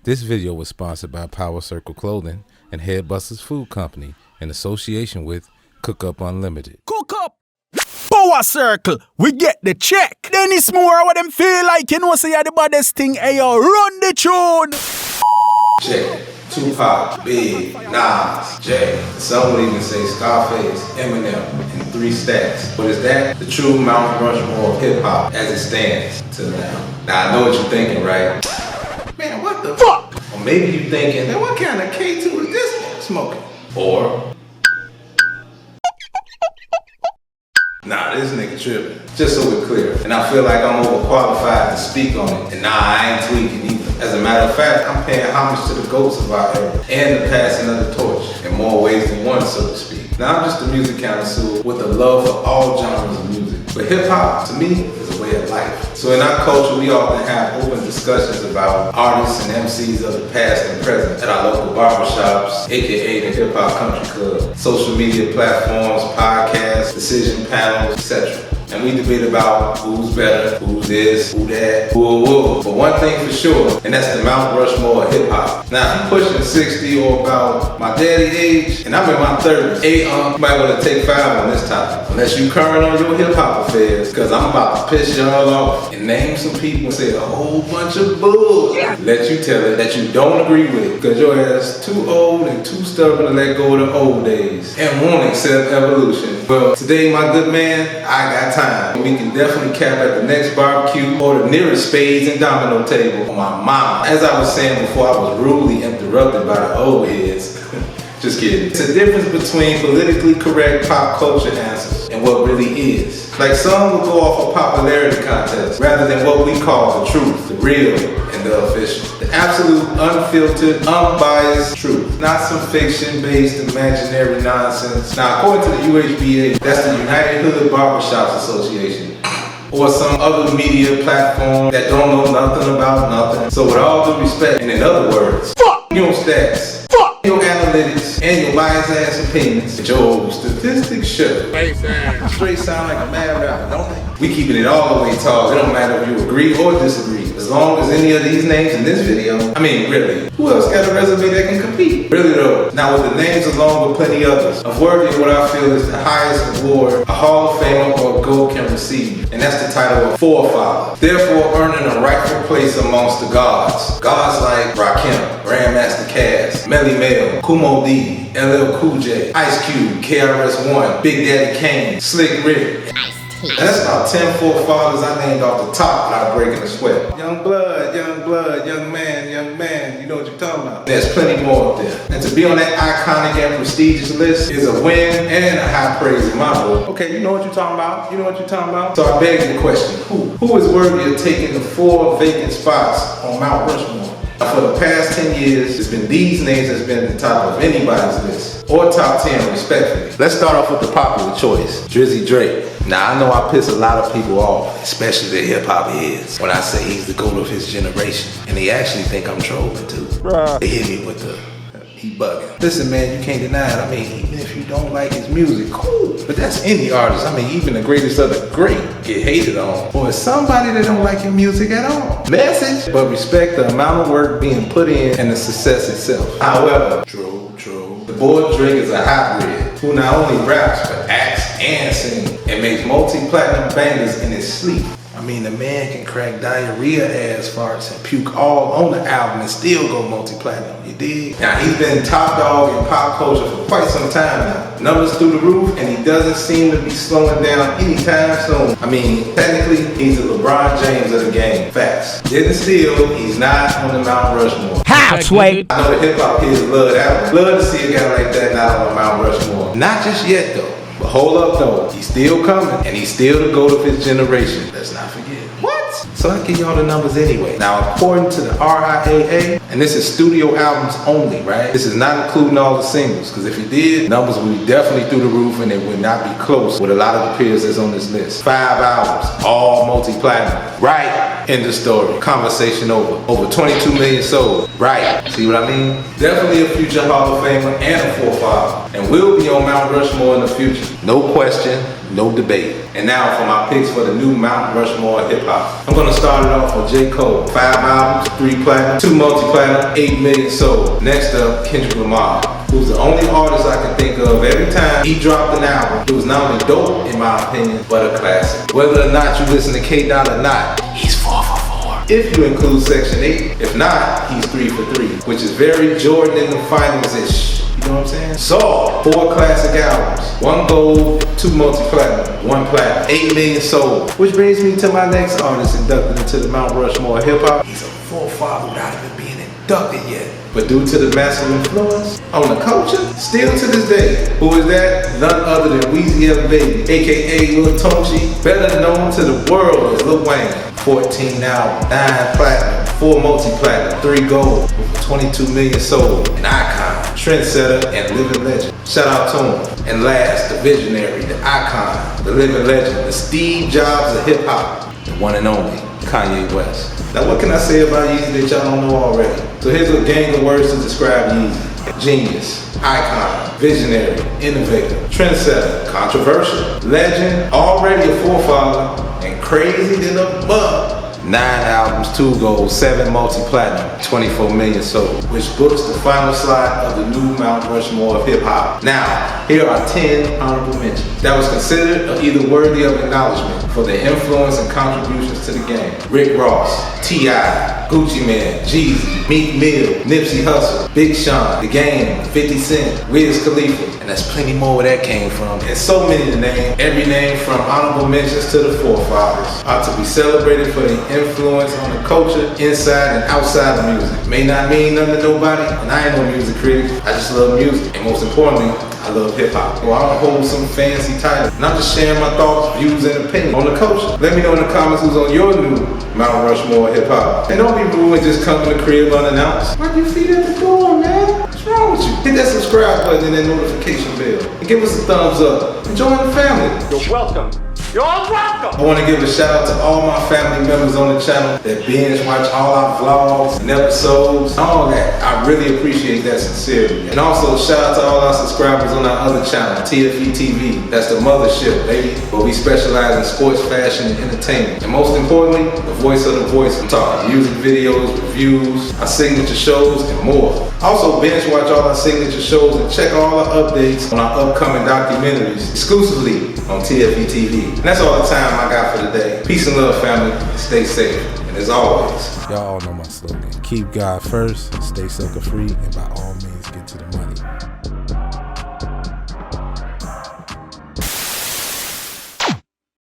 This video was sponsored by Power Circle Clothing and Headbusters Food Company in association with Cook Up Unlimited. Cook up! Power Circle, we get the check. Dennis Moore, what them feel like, you know, say you're the baddest thing, hey yo, run the tune! Check it. Tupac, Big, Nas, Jay. Some would even say Scarface, Eminem, and 3 Stacks. What is that? The true Mount Rushmore of hip-hop as it stands till now. Now I know what you're thinking, right? Man, what the fuck? Or maybe you're thinking, man, what kind of K2 is this man smoking? Or, nah, this nigga tripping. Just so we're clear. And I feel like I'm overqualified to speak on it. And nah, I ain't tweaking either. As a matter of fact, I'm paying homage to the GOATs of our era and the passing of the torch in more ways than one, so to speak. Now, I'm just a music connoisseur with a love for all genres of music. But hip-hop, to me, is a way of life. So in our culture, we often have open discussions about artists and MCs of the past and present at our local barbershops, aka the Hip Hop Country Club, social media platforms, podcasts, decision panels, etc. And we debate about who's better, who's this, who that, who. But one thing for sure, and that's the Mount Rushmore of hip hop. Now, if I'm pushing 60 or about my daddy age, and I'm in my 30s, you might want to take 5 on this topic. Unless you current on your hip hop affairs, because I'm about to piss y'all off and name some people and say a whole bunch of bull. Let you tell it that you don't agree with, because your ass too old and too stubborn to let go of the old days and won't accept evolution. Well, today, my good man, I got time. We can definitely cap at the next barbecue or the nearest spades and domino table on my mama. As I was saying before, I was rudely interrupted by the old heads. Just kidding. It's a difference between politically correct pop culture answers and what really is. Like some will go off a popularity contest rather than what we call the truth, the real and the official. The absolute, unfiltered, unbiased truth. Not some fiction-based imaginary nonsense. Now, according to the UHBA, that's the United Hood Barbershops Association, or some other media platform that don't know nothing about nothing. So with all due respect, and in other words, fuck your stats, fuck your analytics, and your biased ass opinions, and your statistics show. Straight sound like a mad rapper, don't they? We keeping it all the way tall. It don't matter if you agree or disagree. As long as any of these names in this video, I mean, really, who else got a resume that can compete? Really though, now with the names along with plenty others, of worthy of what I feel is the highest award a Hall of Famer or a GOAT can receive, and that's the title of forefather. Therefore, earning a rightful place amongst the gods. Gods like Rakim, Grandmaster Caz, Melly Mel, Kumo D, LL Cool J, Ice Cube, KRS-One, Big Daddy Kane, Slick Rick. That's about 10 forefathers I named off the top without breaking a sweat. Young blood, young man, you know what you're talking about. There's plenty more up there. And to be on that iconic and prestigious list is a win and a high praise in my book. Okay, you know what you're talking about. So I beg the question, who is worthy of taking the 4 vacant spots on Mount Rushmore? For the past 10 years, it's been these names that's been at the top of anybody's list, or top 10 respectfully. Let's start off with the popular choice, Drizzy Drake. Now I know I piss a lot of people off, especially the hip hop heads, when I say he's the GOAT of his generation, and they actually think I'm trolling too. They hit me with the, he bugging. Listen man, you can't deny it. I mean, even if you don't like his music, cool. But that's any artist. I mean, even the greatest of the great get hated on. Or somebody that don't like your music at all. Message, but respect the amount of work being put in and the success itself. However, true. The boy Drake is a hybrid who not only raps, but acts and sings and makes multi-platinum bangers in his sleep. I mean, the man can crack diarrhea ass farts and puke all on the album and still go multi-platinum, you dig? Now, he's been top dog in pop culture for quite some time now. Numbers through the roof, and he doesn't seem to be slowing down anytime soon. I mean, technically, he's the LeBron James of the game. Facts. Didn't steal, he's not on the Mount Rushmore. How, Sway? I know the hip-hop kids love that one. Love to see a guy like that not on Mount Rushmore. Not just yet, though. But hold up though, he's still coming, and he's still the GOAT of his generation. Let's not forget. What? So I give y'all the numbers anyway. Now, according to the RIAA, and this is studio albums only, right? This is not including all the singles, because if you did, numbers would be definitely through the roof, and it would not be close with a lot of the peers that's on this list. 5 albums, all multi-platinum. Right? End of story. Conversation over. Over 22 million sold. Right? See what I mean? Definitely a future Hall of Famer and a forefather, and will be on Mount Rushmore in the future. No question, no debate. And now for my picks for the new Mount Rushmore hip hop. I'm gonna start it off with J. Cole. 5 albums, 3 platinum, 2 multi-platinum, 8 million sold. Next up, Kendrick Lamar, who's the only artist I can think of every time he dropped an album. It was not only dope, in my opinion, but a classic. Whether or not you listen to K-Dot or not, he's 4 for 4. If you include Section 8. If not, he's 3 for 3, which is very Jordan in the finals-ish. You know what I'm saying? So, 4 classic albums, 1 gold, 2 multi-platinum, 1 platinum, 8 million sold. Which brings me to my next artist inducted into the Mount Rushmore hip-hop. He's a forefather without even being inducted yet. But due to the massive influence on the culture, still to this day, who is that? None other than Weezy F Baby, aka Lil Tunchi, better known to the world as Lil Wayne. 14 albums, 9 platinum, 4 multi-platinum, 3 gold, with 22 million sold. An icon, trendsetter, and living legend. Shout out to him. And last, the visionary, the icon, the living legend, the Steve Jobs of hip hop, the one and only Kanye West. Now what can I say about Yeezy that y'all don't know already? So here's a gang of words to describe Yeezy. Genius, icon, visionary, innovator, trendsetter, controversial, legend, already a forefather, and crazy than a bug. 9 albums, 2 gold, 7 multi-platinum, 24 million sold, which books the final slide of the new Mount Rushmore of hip-hop. Now, here are 10 honorable mentions that was considered either worthy of acknowledgement for their influence and contributions to the game. Rick Ross, T.I., Gucci Mane, Jeezy, Meek Mill, Nipsey Hussle, Big Sean, The Game, 50 Cent, Wiz Khalifa, and there's plenty more where that came from. And so many to name. Every name from honorable mentions to the forefathers are to be celebrated for their influence on the culture inside and outside of music. May not mean nothing to nobody, and I ain't no music critic. I just love music, and most importantly, I love hip hop. Well, I don't hold some fancy title, and I'm just sharing my thoughts, views, and opinions on the culture. Let me know in the comments who's on your new Mount Rushmore hip hop. And don't be rude and just come to the crib unannounced. Wipe your feet at the door, man. What's wrong with you? Hit that subscribe button and that notification bell, and give us a thumbs up. And join the family. You're welcome. You're welcome! I want to give a shout out to all my family members on the channel that binge watch all our vlogs and episodes, all that. I really appreciate that sincerely. And also shout out to all our subscribers on our other channel, TFE TV. That's the mothership, baby. Where we specialize in sports, fashion, and entertainment. And most importantly, the voice of the voice. I'm talking music videos, reviews, our signature shows, and more. Also binge watch all our signature shows and check all our updates on our upcoming documentaries exclusively on TFE TV. And that's all the time I got for today. Peace and love, family. Stay safe. And as always, Y'all all know my slogan. Keep God first, stay sucker free, and by all means get to the money.